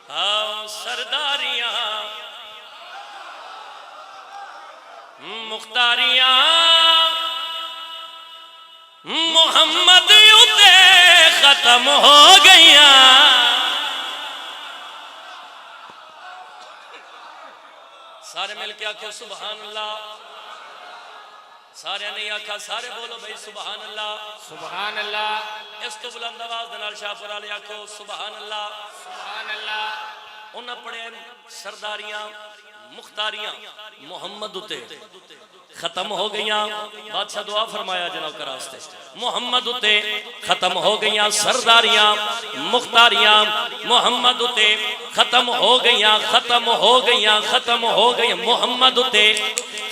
हाँ सरदारियां मुख्तारियां मोहम्मद उते खत्म हो गईया। सारे मिलके आखो सुभान अल्लाह। सारे नहीं आखा, सारे बोलो भाई सुभान अल्लाह सुभान अल्लाह। इस तो बुलंद आवाज दे नाल शाहपुर वाले आखो सुभान अल्लाह सुभान अल्लाह। उन्हें पढ़े सरदारियां मुख्तारियां मोहम्मद उते खत्म हो गईया। बादशाह दुआ फरमाया जनाब के रास्ते मोहम्मद उते खत्म हो गईया। सरदारियां मुख्तारियां मोहम्मद उते खत्म हो गईया, खत्म हो गईया, खत्म हो गई मोहम्मद उते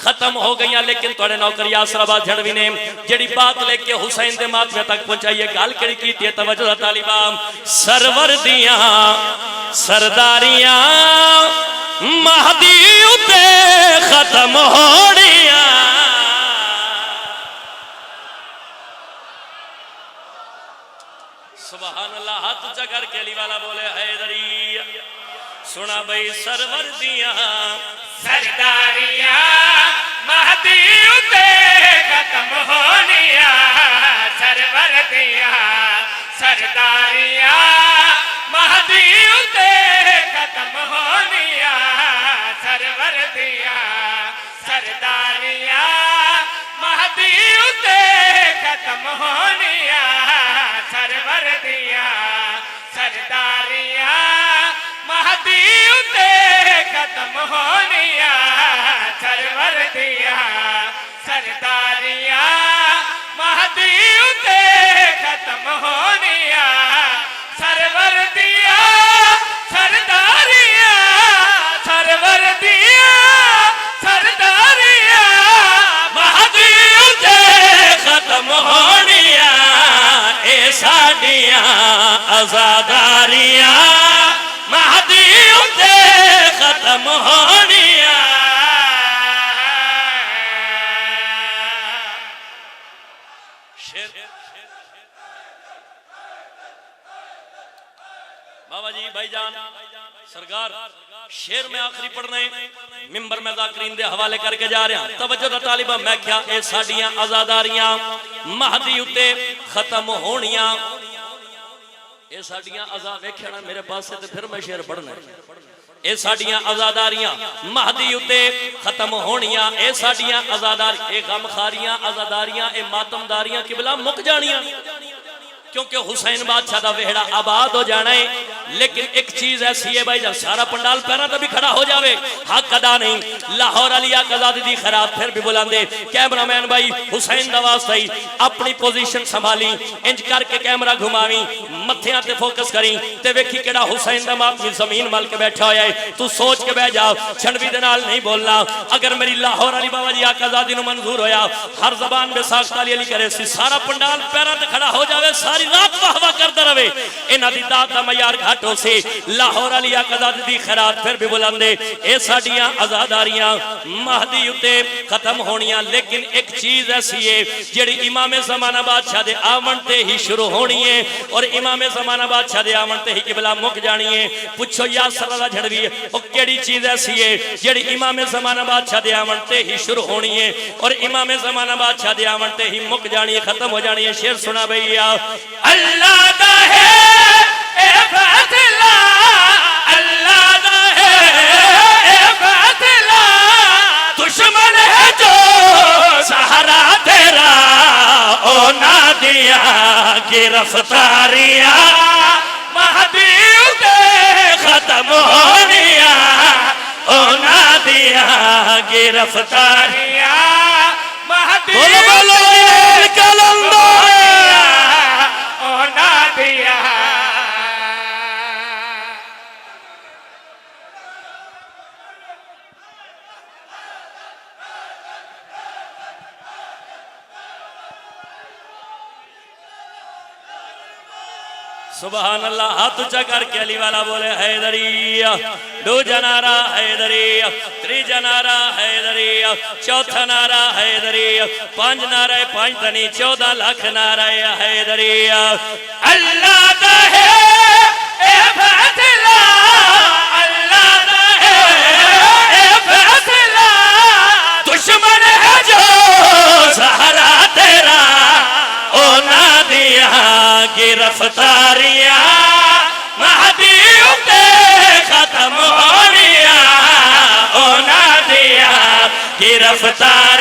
खत्म हो गई। लेकिन थोड़े नौकर यासराबाद झड़वी ने जेड़ी बात लेके हुसैन दे माथे तक पहुंचाई है, गल केड़ी कीती है तवज्जो तालिबा। सरवर दियां सरदारियां महदी उते खत्म होणियां। सुभान अल्लाह। हाथ ऊंचा करके अली वाला बोले हैदरी। सुना भाई सरवर दियां सरदारियां महदी उते खत्म होनिया। सरवर दिया सरदारियां महदी उते खत्म होनिया। सरवर दिया सरदारियां महदी उते खत्म होनिया। सरवर दिया सरदारियां महदी उते खत्म होनिया। सरवर दिया सरदारियां महदी उते खत्म होनिया। सरवर दिया सरदारियां सरवर दिया सरदारियां महदी उते खत्म होनिया। ए साडियां आजादारियां महदी उते खत्म होनिया। बाबा जी भाईजान सरकार शेर में आखिरी पढ़ने मिंबर में जाकरीन दे हवाले करके जा रहा। तवज्जो दा तालिबा। मैं क्या ए साडियां आजादारियां महदी उते खत्म होनियां। ए साडियां आजाद वेख्या ना मेरे पास ते फिर मैं शेर पढ़ना। ए साडियां आजादारियां महदी उते खत्म होनियां। ए साडियां आजादार ए गमखारियां आजादारियां ए मातमदारियां किबला मुक जानियां। क्योंकि हुसैन बादशाह का वेहड़ा आबाद हो जाना है। लेकिन एक चीज ऐसी है भाई, जब सारा पंडाल पैरों तो भी खड़ा हो जावे हक अदा नहीं। लाहौर अलिया कजादी दी खैरात फिर भी बुलांदे। कैमरामैन भाई हुसैन दा वास्ता ही अपनी पोजीशन संभाली, इंज करके कैमरा घुमावी, मत्थियां ते फोकस करी ते वेखी केड़ा हुसैन दा मातमी जमीन मल के बैठा होया है। तू सोच के बह जा, छड़वी दे नाल नहीं बोलना। अगर मेरी लाहौर अली बाबा जी आका आजादी नु मंजूर होया, हर जबान बेसाख्त अली अली करे सी, सारा पंडाल पैरों ते खड़ा हो जावे, सारी रात वाह वाह करता रहे। इन्हां दी दात दा मयार घट हो सी। लाहौर अली आजादी दी खैरात फिर भी बुलांदे। ए साडियां आजादारियां महदी उते खत्म होनियां। लेकिन एक चीज ऐसी है जेड़ी इमाम ज़माना बादशाह दे आवन ते ही शुरू होनी है और इमाम ज़माना बादशाह दे आवन ते ही किबला मुक जानी है। पूछो यासर दा झड़वी ओ केड़ी चीज ऐसी है जेड़ी इमाम ज़माना बादशाह दे आवन ते ही शुरू होनी है और इमाम ज़माना बादशाह दे आवन ते ही मुक जानी है, खत्म हो जानी है। शेर सुना भैया। अल्लाह दा है ए फैसला, अल्लाह दा है ए फैसला, दुश्मन है जो सहारा तेरा ओ ना दिया गिरफ्तारियां महदी उते खत्म होनिया। ओ ना दिया गिरफ्तारियां महदी बोलो बोलो कलंदर ना दिया। सुभान अल्लाह। हाथ ऊंचा करके अली वाला बोले हैदरिया। दूजा नारा हैदरिया, तीजा नारा हैदरिया, चौथा नारा हैदरिया, पांच नारा पांच तनी 14 लाख नारा हैदरिया। अल्लाह दा है ए फैसला, गिरफ्तारियां महदी उते खत्म होनिया उन्हां दियां गिरफ्तारियां